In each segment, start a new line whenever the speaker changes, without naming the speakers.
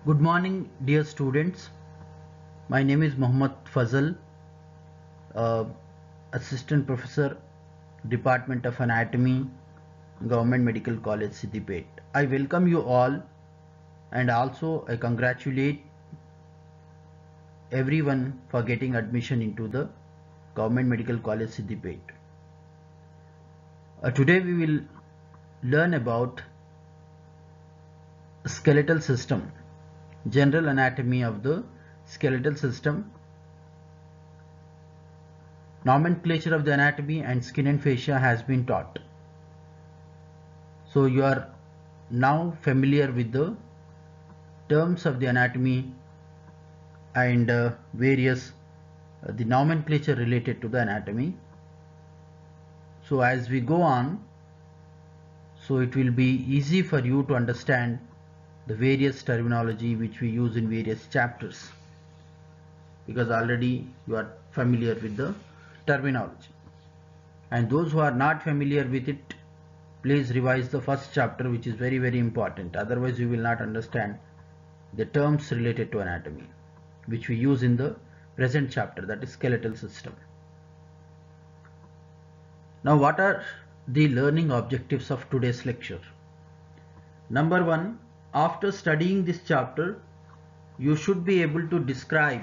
Good morning, dear students. My name is Mohammad Fazal, uh, Assistant Professor, Department of Anatomy, Government Medical College, Siddipet. I welcome you all and also I congratulate everyone for getting admission into the Government Medical College, Siddipet. Today we will learn about skeletal system, general anatomy of the skeletal system, nomenclature of the anatomy, and skin and fascia has been taught. So you are now familiar with the terms of the anatomy and various the nomenclature related to the anatomy. So as we go on, so it will be easy for you to understand the various terminology which we use in various chapters, because already you are familiar with the terminology. And those who are not familiar with it, please revise the first chapter, which is very important. Otherwise you will not understand the terms related to anatomy which we use in the present chapter, that is skeletal system. Now what are the learning objectives of today's lecture? Number one, after studying this chapter, you should be able to describe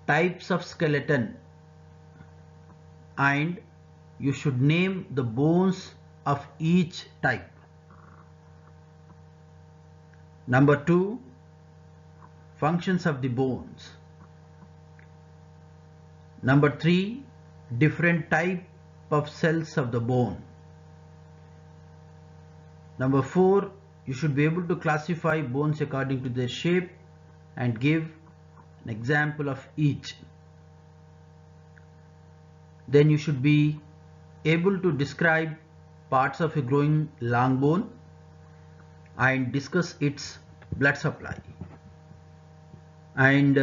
types of skeleton and you should name the bones of each type. Number two, functions of the bones. Number three, different type of cells of the bone. Number four, you should be able to classify bones according to their shape and give an example of each. Then you should be able to describe parts of a growing long bone and discuss its blood supply. And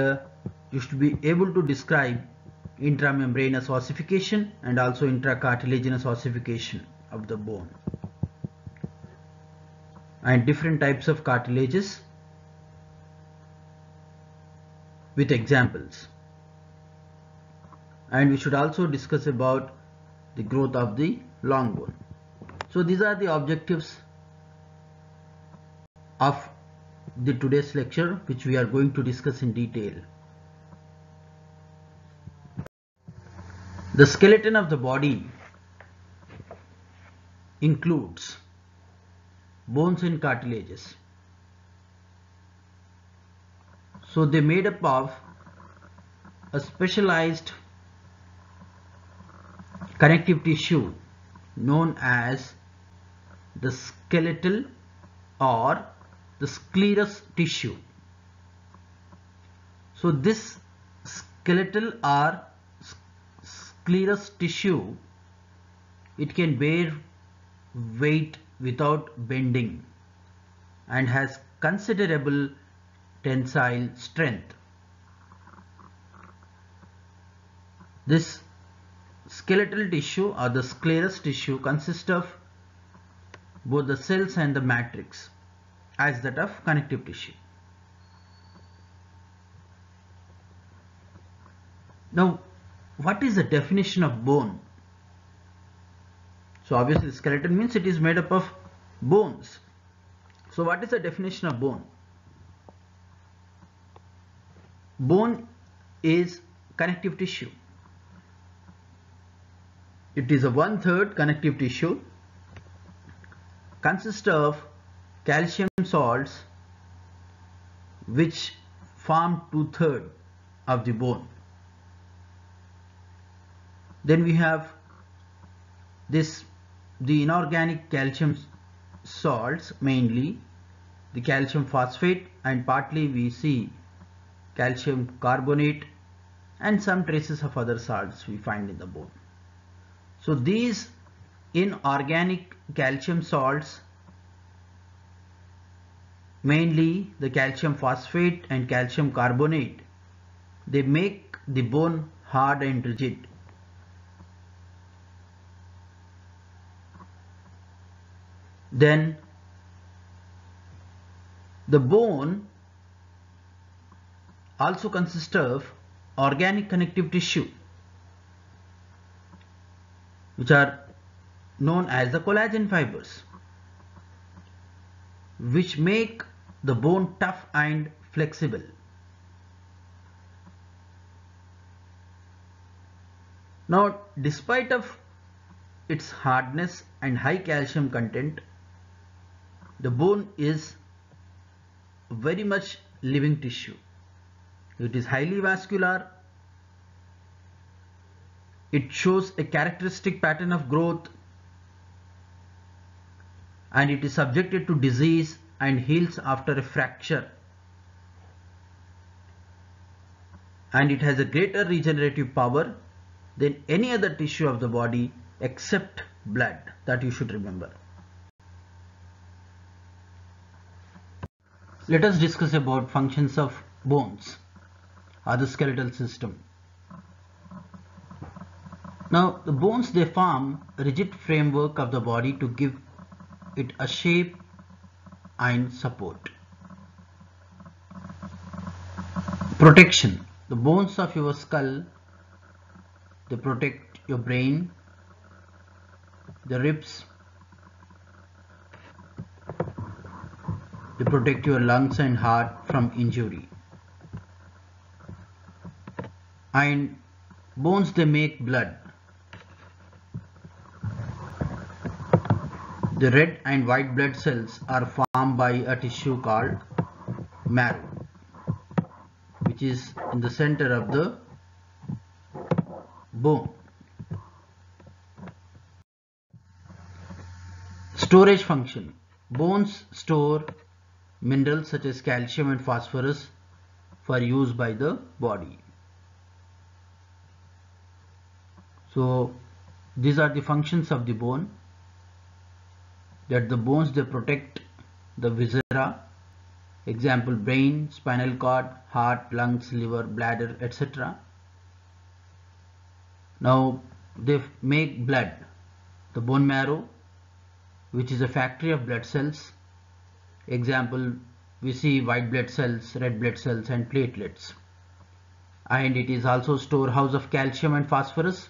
you should be able to describe intramembranous ossification and also intracartilaginous ossification of the bone and different types of cartilages with examples. And we should also discuss about the growth of the long bone. So these are the objectives of the today's lecture, which we are going to discuss in detail. The skeleton of the body includes bones and cartilages. So they made up of a specialized connective tissue known as the skeletal or the sclerous tissue. So this skeletal or sclerous tissue, it can bear weight without bending and has considerable tensile strength. This skeletal tissue or the sclerous tissue consists of both the cells and the matrix as that of connective tissue. Now, what is the definition of bone? So obviously skeleton means it is made up of bones. So what is the definition of bone? Bone is connective tissue. It is a 1/3 connective tissue, consists of calcium salts which form 2/3 of the bone. Then we have the inorganic calcium salts, mainly the calcium phosphate, and partly we see calcium carbonate and some traces of other salts we find in the bone. So these inorganic calcium salts, mainly the calcium phosphate and calcium carbonate, they make the bone hard and rigid. Then The bone also consists of organic connective tissue, which are known as the collagen fibers, which make the bone tough and flexible. Now, despite of its hardness and high calcium content, the bone is very much living tissue. It is highly vascular. It shows a characteristic pattern of growth, and it is subjected to disease and heals after a fracture. And it has a greater regenerative power than any other tissue of the body except blood. That you should remember. Let us discuss about functions of bones or the skeletal system. Now, the bones, they form a rigid framework of the body to give it a shape and support. Protection. The bones of your skull, they protect your brain, the ribs, they protect your lungs and heart from injury. And bones, they make blood. The red and white blood cells are formed by a tissue called marrow, which is in the center of the bone. Storage function. Bones store minerals such as calcium and phosphorus for use by the body. So these are the functions of the bone. That the bones, they protect the viscera, example brain, spinal cord, heart, lungs, liver, bladder, etc. Now they make blood, the bone marrow, which is a factory of blood cells. Example, we see white blood cells, red blood cells and platelets. And it is also storehouse of calcium and phosphorus.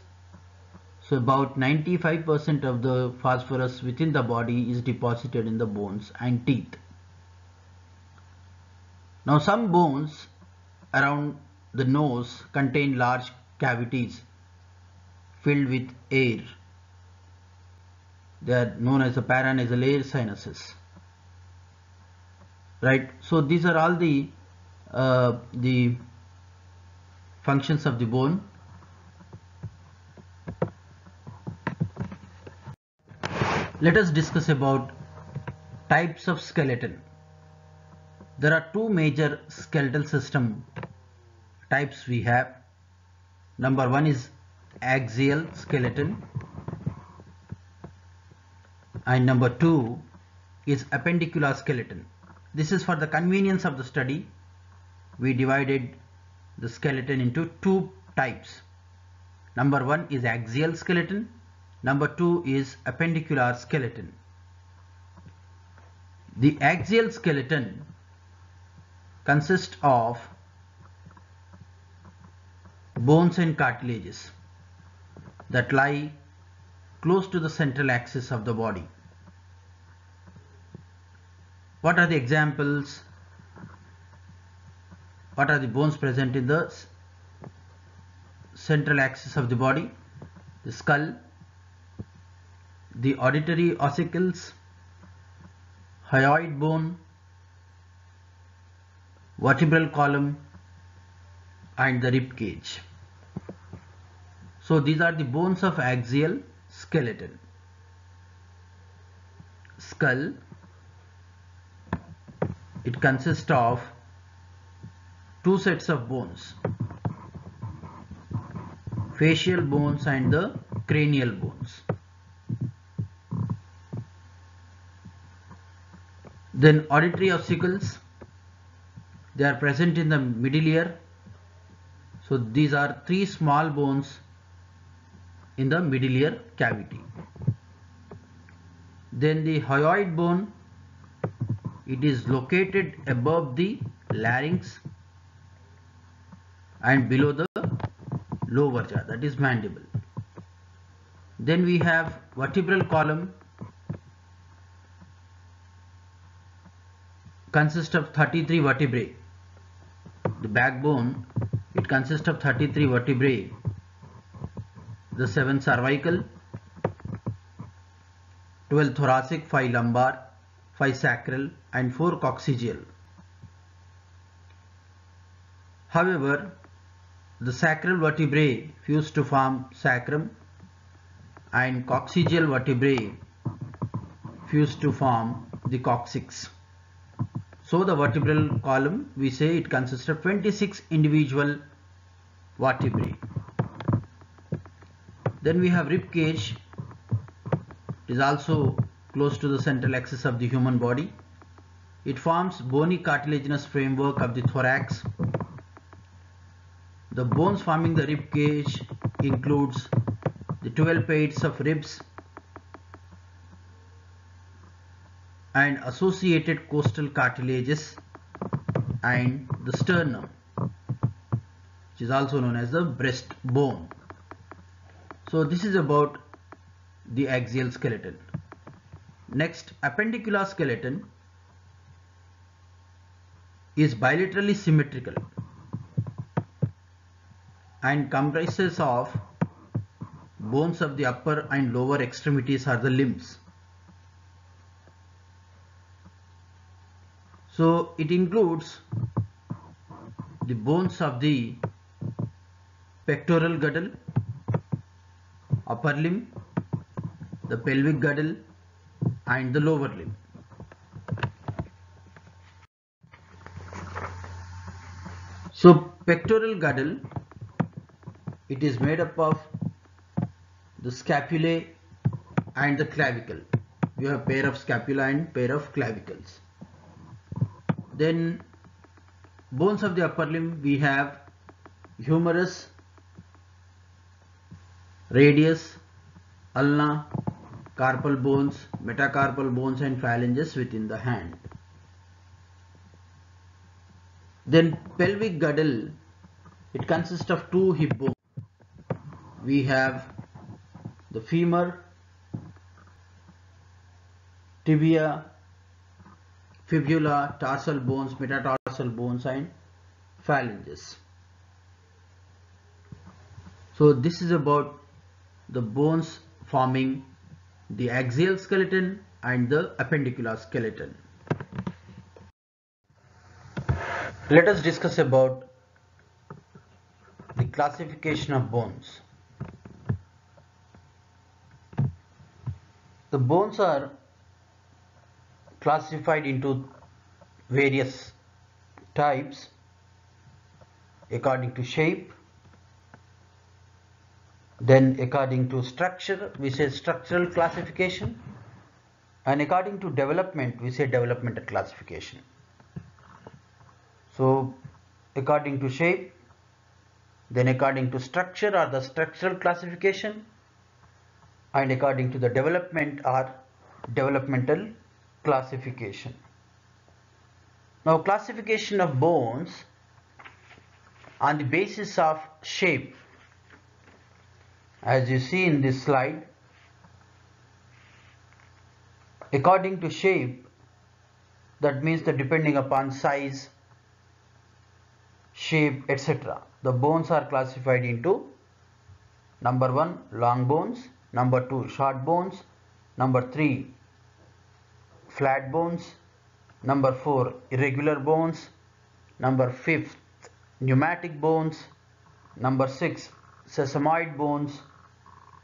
So about 95% of the phosphorus within the body is deposited in the bones and teeth. Now some bones around the nose contain large cavities filled with air. They are known as the paranasal air sinuses. Right. So these are all the functions of the bone. Let us discuss about types of skeleton. There are two major skeletal system types we have. Number one is axial skeleton, and number two is appendicular skeleton. This is for the convenience of the study. We divided the skeleton into two types. Number one is axial skeleton. Number two is appendicular skeleton. The axial skeleton consists of bones and cartilages that lie close to the central axis of the body. What are the examples? What are the bones present in the central axis of the body? The skull, the auditory ossicles, hyoid bone, vertebral column and the rib cage. So these are the bones of axial skeleton. Skull, it consists of two sets of bones, facial bones and the cranial bones. Then auditory ossicles, they are present in the middle ear. So these are three small bones in the middle ear cavity. Then the hyoid bone, It is located above the larynx and below the lower jaw, that is mandible. Then we have vertebral column, consists of 33 vertebrae. The backbone, it consists of 33 vertebrae. The 7 cervical, 12 thoracic, 5 lumbar, 5 sacral and 4 coccygeal. However, the sacral vertebrae fuse to form sacrum and coccygeal vertebrae fuse to form the coccyx. So the vertebral column, we say it consists of 26 individual vertebrae. Then we have rib cage. It is also close to the central axis of the human body. It forms bony cartilaginous framework of the thorax. The bones forming the rib cage includes the 12 pairs of ribs and associated costal cartilages and the sternum, which is also known as the breastbone. So this is about the axial skeleton. Next, appendicular skeleton is bilaterally symmetrical and comprises of bones of the upper and lower extremities are the limbs. So it includes the bones of the pectoral girdle, upper limb, the pelvic girdle and the lower limb. So pectoral girdle, it is made up of the scapulae and the clavicle. You have pair of scapula and pair of clavicles. Then bones of the upper limb, we have humerus, radius, ulna, carpal bones, metacarpal bones and phalanges within the hand. Then pelvic girdle, it consists of 2 hip bones. We have the femur, tibia, fibula, tarsal bones, metatarsal bones and phalanges. So this is about the bones forming the axial skeleton and the appendicular skeleton. Let us discuss about the classification of bones. The bones are classified into various types according to shape. Then according to structure, we say structural classification, and according to development, we say developmental classification. So according to shape, then according to structure or the structural classification, and according to the development or developmental classification. Now classification of bones on the basis of shape. As you see in this slide, according to shape, that means that depending upon size, shape, etc., the bones are classified into number 1 long bones, number 2 short bones, number 3 flat bones, number 4 irregular bones, number 5 pneumatic bones, number 6 sesamoid bones,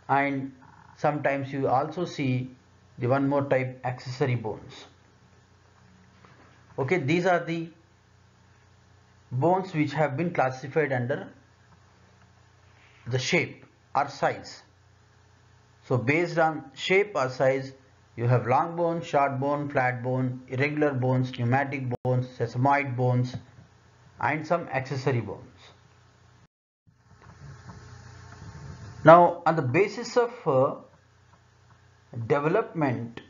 and sometimes you also see the one more type, accessory bones. Okay, these are the bones which have been classified under the shape or size. So based on shape or size, you have long bone, short bone, flat bone, irregular bones, pneumatic bones, sesamoid bones and some accessory bones. Now on the basis of development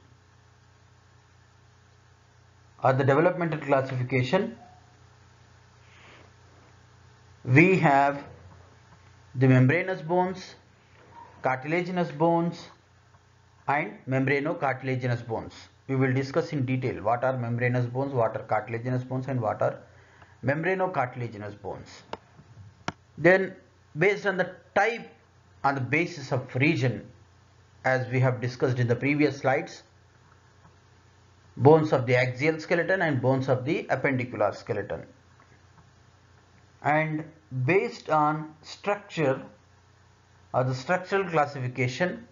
or the developmental classification, we have the membranous bones, cartilaginous bones, and membranocartilaginous bones. We will discuss in detail what are membranous bones, what are cartilaginous bones, and what are membranocartilaginous bones. Then, based on the type, on the basis of region, as we have discussed in the previous slides, bones of the axial skeleton and bones of the appendicular skeleton. And based on structure or the structural classification,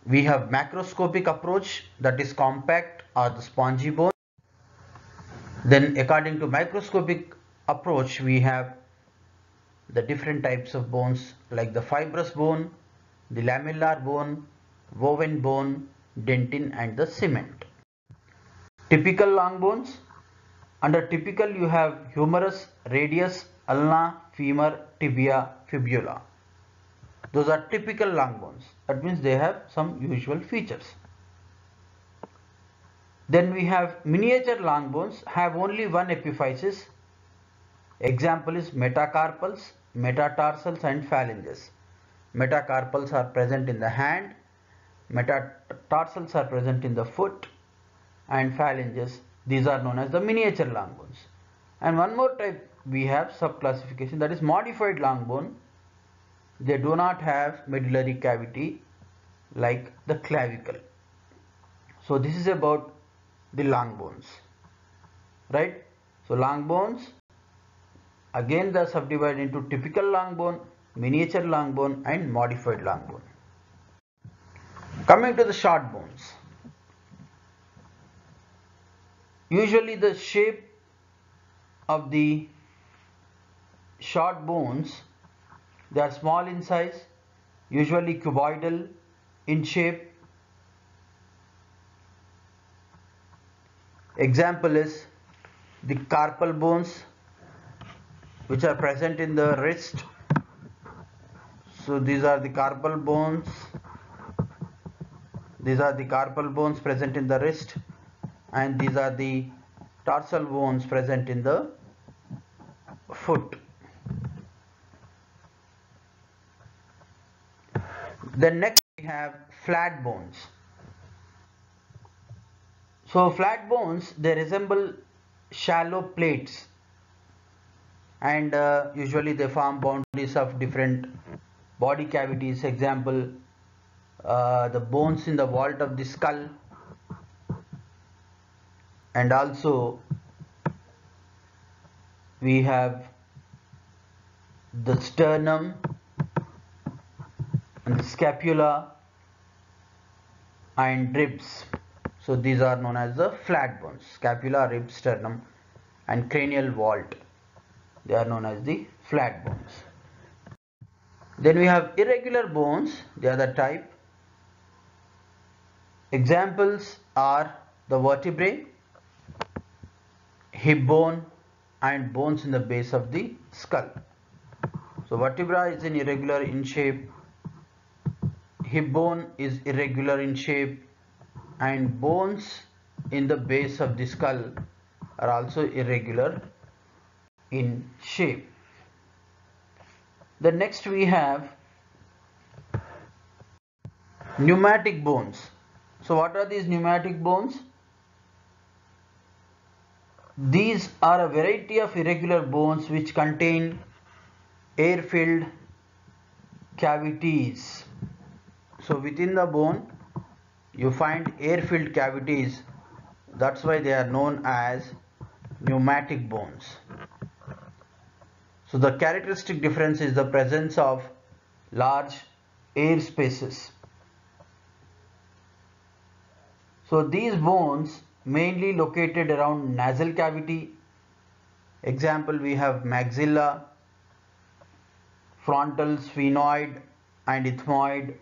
we have macroscopic approach, that is compact or the spongy bone. Then according to microscopic approach, we have the different types of bones like the fibrous bone, the lamellar bone, woven bone, dentin, and the cement. Typical long bones. Under typical you have humerus, radius, ulna, femur, tibia, fibula. Those are typical long bones. That means they have some usual features. Then we have miniature long bones, have only one epiphysis. Example is metacarpals, metatarsals, and phalanges. Metacarpals are present in the hand, metatarsals are present in the foot, and phalanges, these are known as the miniature long bones. And one more type we have subclassification, that is modified long bone. They do not have medullary cavity like the clavicle. So this is about the long bones, right? So long bones, again they are subdivided into typical long bone, miniature long bone, and modified long bone. Coming to the short bones. Usually the shape of the short bones, they are small in size, usually cuboidal in shape. Example is the carpal bones, which are present in the wrist. So these are the carpal bones. These are the carpal bones present in the wrist, and these are the tarsal bones present in the foot. Then next we have flat bones. So flat bones, they resemble shallow plates, and usually they form boundaries of different body cavities. Example, the bones in the vault of the skull, and also we have the sternum and the scapula and ribs. So these are known as the flat bones: scapula, rib, sternum, and cranial vault. They are known as the flat bones. Then we have irregular bones, the other type. Examples are the vertebrae, hip bone, and bones in the base of the skull. So vertebra is irregular in shape, hip bone is irregular in shape, and bones in the base of the skull are also irregular in shape. The next we have pneumatic bones. So what are these pneumatic bones? These are a variety of irregular bones which contain air-filled cavities. So within the bone you find air-filled cavities. That's why they are known as pneumatic bones. So the characteristic difference is the presence of large air spaces. So these bones mainly located around nasal cavity. Example, we have maxilla, frontal, sphenoid, and ethmoid.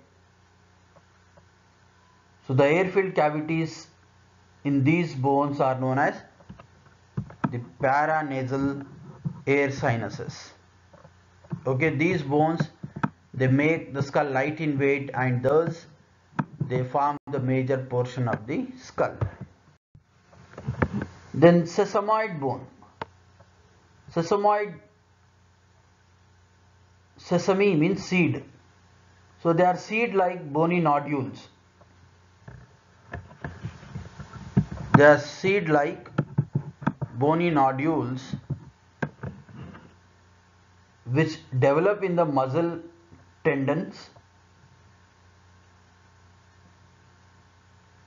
So the air-filled cavities in these bones are known as the paranasal air sinuses. Okay, these bones, they make the skull light in weight, and thus they form the major portion of the skull. Then sesamoid bone. Sesamoid, sesame means seed. So they are seed-like bony nodules. They are seed-like bony nodules which develop in the muscle tendons.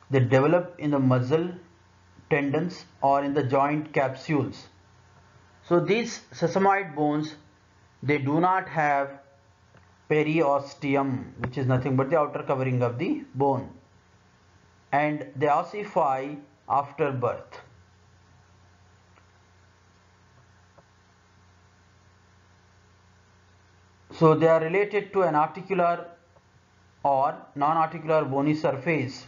They develop in the muscle tendons or in the joint capsules. So these sesamoid bones, they do not have periosteum, which is nothing but the outer covering of the bone, and they ossify after birth. So they are related to an articular or non-articular bony surface,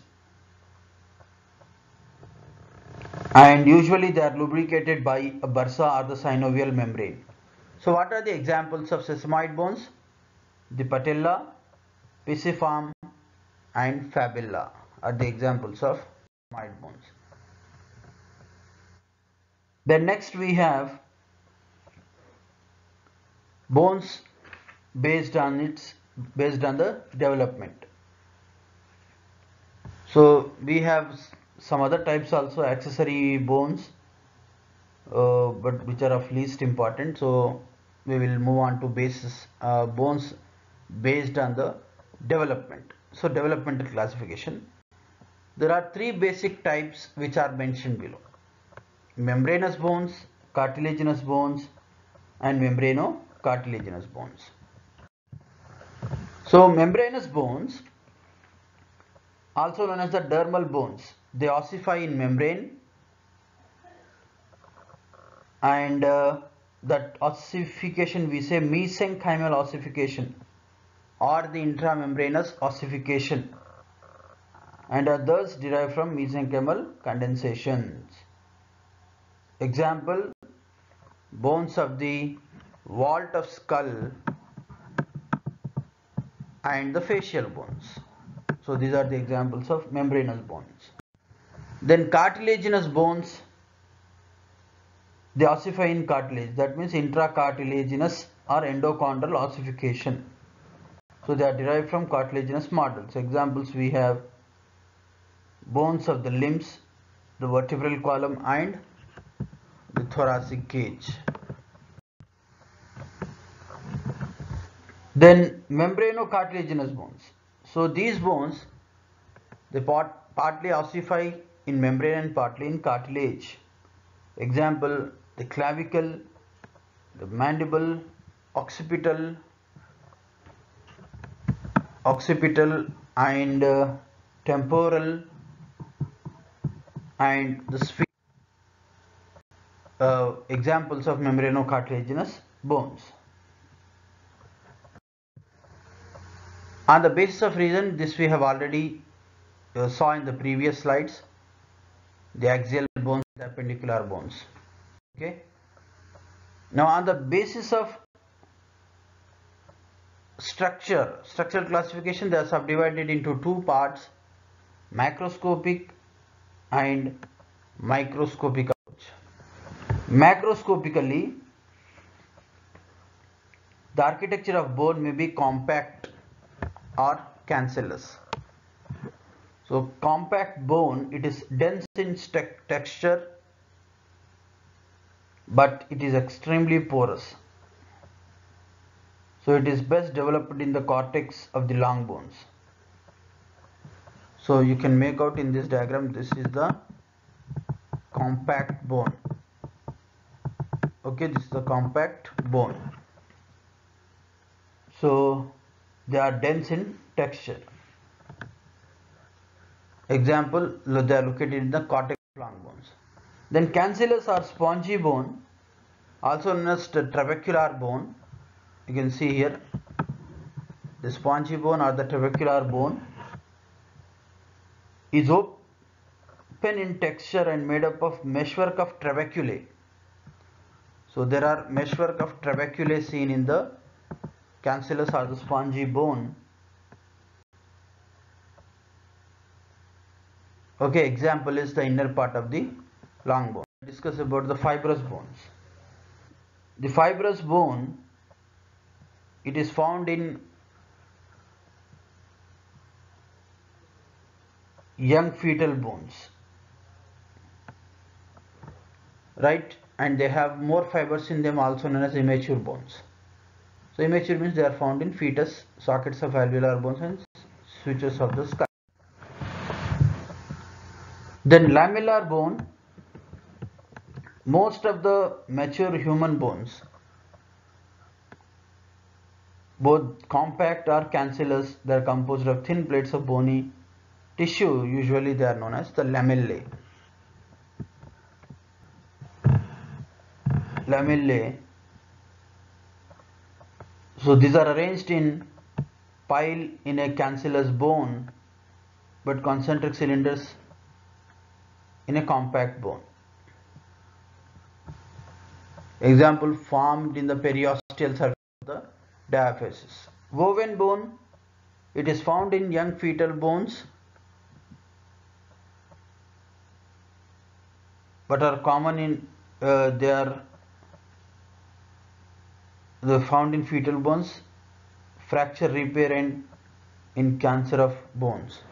and usually they are lubricated by a bursa or the synovial membrane. So what are the examples of sesamoid bones? The patella, pisiform and fibula are the examples of sesamoid bones. Then next we have bones based on the development. So we have some other types also, accessory bones, but which are of least important. So we will move on to bones based on the development. So developmental classification. There are three basic types which are mentioned below: membranous bones, cartilaginous bones and membranocartilaginous bones. So membranous bones, also known as the dermal bones, they ossify in membrane, and that ossification we say mesenchymal ossification or the intramembranous ossification, and others derived from mesenchymal condensations. Example: bones of the vault of skull and the facial bones. So these are the examples of membranous bones. Then cartilaginous bones, they ossify in cartilage, that means intracartilaginous or endochondral ossification. So they are derived from cartilaginous models. Examples we have bones of the limbs, the vertebral column and the thoracic cage. Then membranocartilaginous bones. So these bones, they partly ossify in membrane and partly in cartilage. Example: the clavicle, the mandible, occipital and temporal and the sphinx. Examples of membranocartilaginous bones. On the basis of reason, this we have already saw in the previous slides: the axial bones, the appendicular bones. Okay. Now on the basis of structural classification, they are subdivided into two parts: macroscopic and microscopic approach. Macroscopically, the architecture of bone may be compact or cancellous. So compact bone, it is dense in texture, but it is extremely porous. So it is best developed in the cortex of the long bones. So you can make out in this diagram, this is the compact bone. Okay, this is the compact bone. So they are dense in texture. Example, they are located in the cortex of long bones. Then cancellous or spongy bone, also known as the trabecular bone. You can see here the spongy bone or the trabecular bone is open in texture and made up of meshwork of trabeculae. So there are meshwork of trabeculae seen in the cancellous or the spongy bone. Okay, example is the inner part of the long bone. Discuss about the fibrous bones. The fibrous bone, it is found in young fetal bones, right? And they have more fibers in them, also known as immature bones. So immature means they are found in fetus, sockets of alveolar bones and sutures of the skull. Then lamellar bone, most of the mature human bones, both compact or cancellous, they are composed of thin plates of bony tissue. Usually they are known as the lamellae. Lamellae. So these are arranged in pile in a cancellous bone, but concentric cylinders in a compact bone. Example, formed in the periosteal surface of the diaphysis. Woven bone, it is found in young fetal bones, but are common in they are found in fetal bones, fracture repair and in cancer of bones.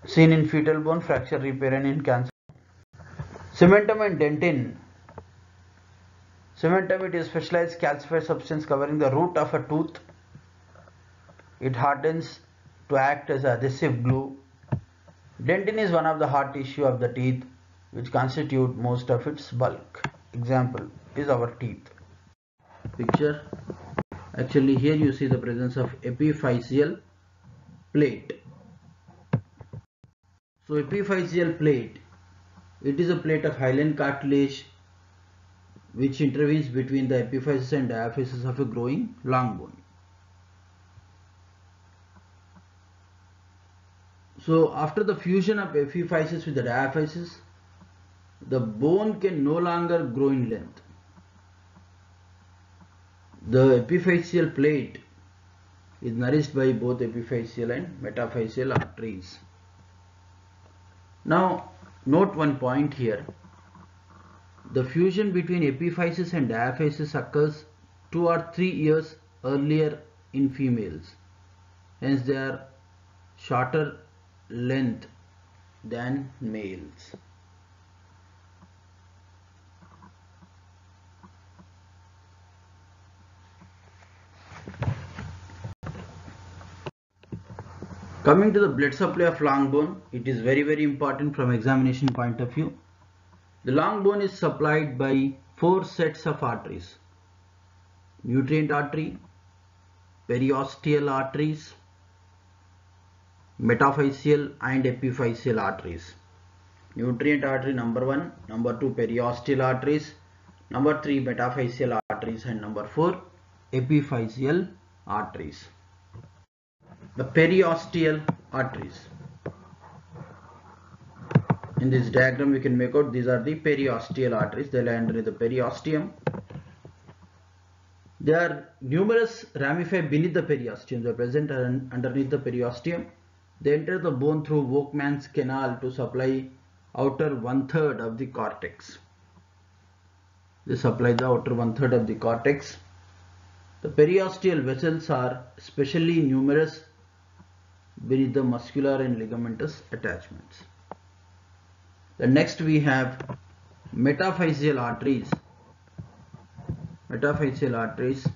Seen in fetal bone, fracture repair and in cancer. Cementum and dentin. Cementum, it is specialized calcified substance covering the root of a tooth. It hardens to act as adhesive glue. Dentin is one of the hard tissue of the teeth which constitute most of its bulk. Example is our teeth. Picture. Actually here you see the presence of epiphyseal plate. So epiphyseal plate, it is a plate of hyaline cartilage which intervenes between the epiphysis and diaphysis of a growing long bone. So after the fusion of epiphysis with the diaphysis, the bone can no longer grow in length. The epiphyseal plate is nourished by both epiphyseal and metaphyseal arteries. Now note one point here. The fusion between epiphysis and diaphysis occurs 2 or 3 years earlier in females. Hence they are shorter length than males. Coming to the blood supply of long bone, it is very important from examination point of view. The long bone is supplied by 4 sets of arteries: nutrient artery, periosteal arteries, metaphyseal and epiphyseal arteries. Nutrient artery number 1, number 2 periosteal arteries, number 3 metaphyseal arteries, and number 4 epiphyseal arteries. The periosteal arteries. In this diagram we can make out these are the periosteal arteries. They lie under the periosteum. There are numerous ramified beneath the periosteum. They are present underneath the periosteum. They enter the bone through Volkmann's canal to supply outer 1/3 of the cortex. They supply the outer 1/3 of the cortex. The periosteal vessels are especially numerous beneath the muscular and ligamentous attachments. Then next we have metaphyseal arteries. Metaphyseal arteries,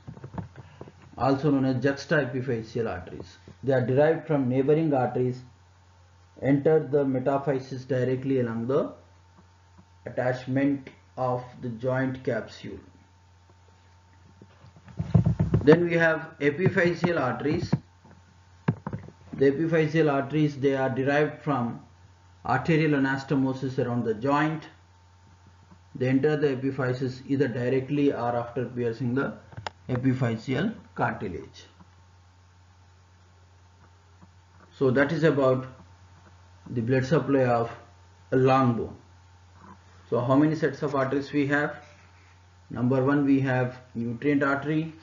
also known as juxtaepiphyseal arteries. They are derived from neighboring arteries, enter the metaphysis directly along the attachment of the joint capsule. Then we have epiphyseal arteries. The epiphyseal arteries, they are derived from arterial anastomosis around the joint. They enter the epiphysis either directly or after piercing the epiphyseal cartilage. So that is about the blood supply of a long bone. So how many sets of arteries we have? Number 1 we have nutrient artery.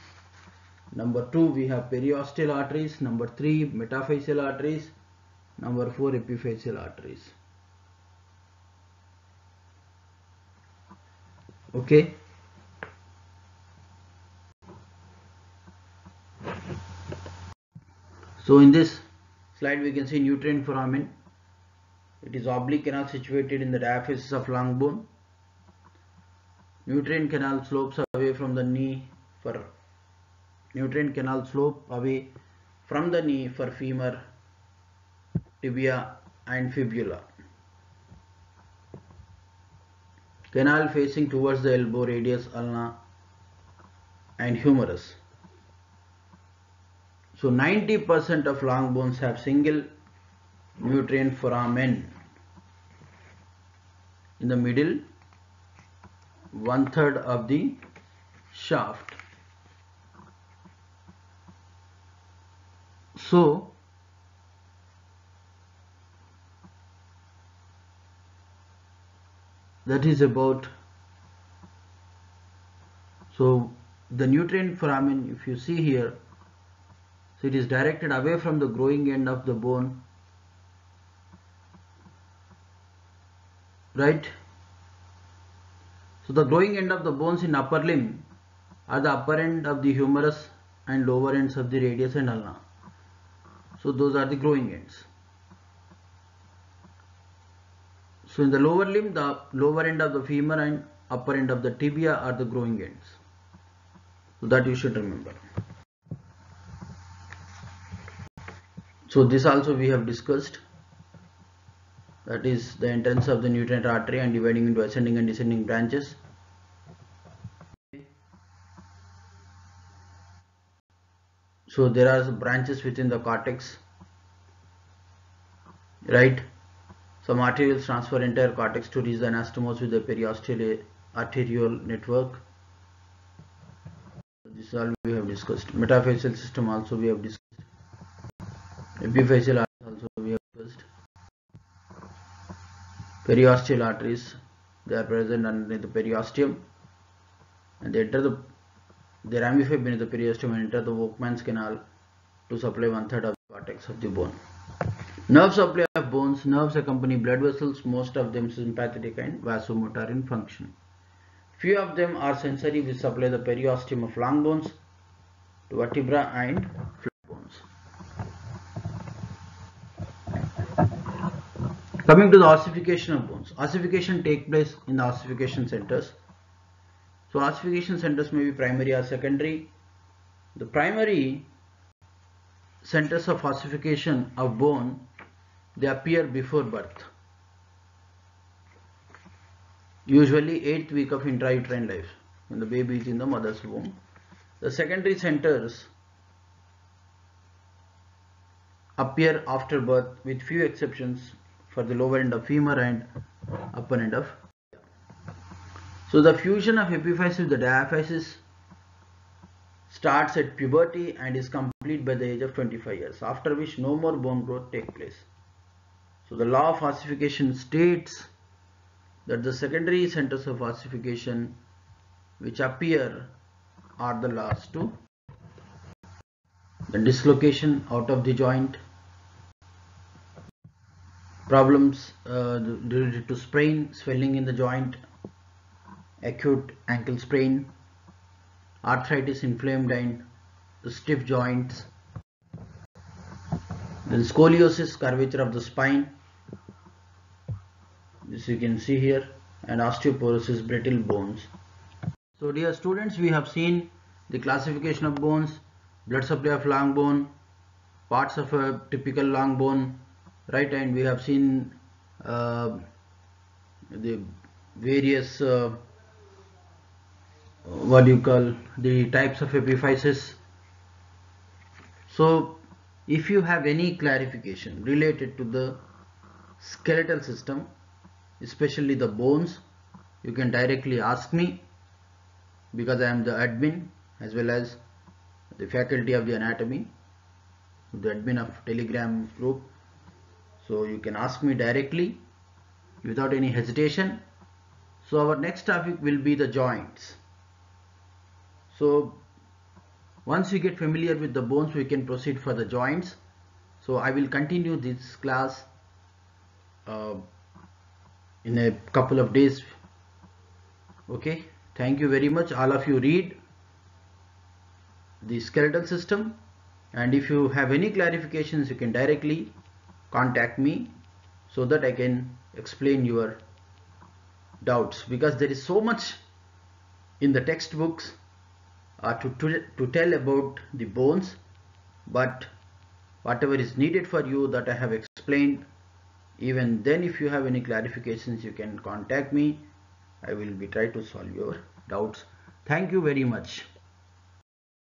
Number 2 we have periosteal arteries. Number 3 metaphyseal arteries. Number 4 epiphyseal arteries. Okay. So in this slide we can see nutrient foramen. It is oblique canal situated in the diaphysis of long bone. Nutrient canal slopes away from the knee for femur, tibia and fibula. Canal facing towards the elbow, radius, ulna and humerus. So 90% of long bones have single nutrient foramen. In the middle, 1/3 of the shaft. So that is about, so the nutrient foramen, if you see here, so it is directed away from the growing end of the bone, right? So the growing end of the bones in upper limb are the upper end of the humerus and lower ends of the radius and ulna. So those are the growing ends. So in the lower limb, the lower end of the femur and upper end of the tibia are the growing ends. So that you should remember. So this also we have discussed. That is the entrance of the nutrient artery and dividing into ascending and descending branches. So there are branches within the cortex, right? Some arterioles transfer entire cortex to reach the anastomos with the periosteal arteriole network. This is all we have discussed. Metaphyseal system also we have discussed. Epiphyseal arteries also we have discussed. Periosteal arteries, they are present underneath the periosteum and they ramify beneath the periosteum and enter the Volkmann's canal to supply 1/3 of the cortex of the bone. Nerve supply of bones. Nerves accompany blood vessels, most of them sympathetic and vasomotor in function. Few of them are sensory, which supply the periosteum of long bones to vertebra and flat bones. Coming to the ossification of bones. Ossification takes place in the ossification centers. So ossification centers may be primary or secondary. The primary centers of ossification of bone, they appear before birth, usually 8th week of intrauterine life, when the baby is in the mother's womb. The secondary centers appear after birth, with few exceptions for the lower end of femur and upper end of. So the fusion of epiphysis with the diaphysis starts at puberty and is complete by the age of 25 years, after which no more bone growth takes place. So the law of ossification states that the secondary centers of ossification which appear are the last two. The dislocation out of the joint, problems related to sprain, swelling in the joint, acute ankle sprain, arthritis, inflamed and stiff joints, then scoliosis, curvature of the spine, this you can see here, and osteoporosis, brittle bones. So dear students, we have seen the classification of bones, blood supply of long bone, parts of a typical long bone, right? And we have seen the various the types of epiphysis. So if you have any clarification related to the skeletal system, especially the bones, you can directly ask me, because I am the admin as well as the faculty of the anatomy, the admin of Telegram group. So you can ask me directly without any hesitation. So our next topic will be the joints. So once we get familiar with the bones, we can proceed for the joints. So I will continue this class in a couple of days. Okay. Thank you very much. All of you read the skeletal system, and if you have any clarifications, you can directly contact me so that I can explain your doubts, because there is so much in the textbooks to tell about the bones, but whatever is needed for you, that I have explained. Even then, if you have any clarifications, you can contact me. I will be try to solve your doubts. Thank you very much.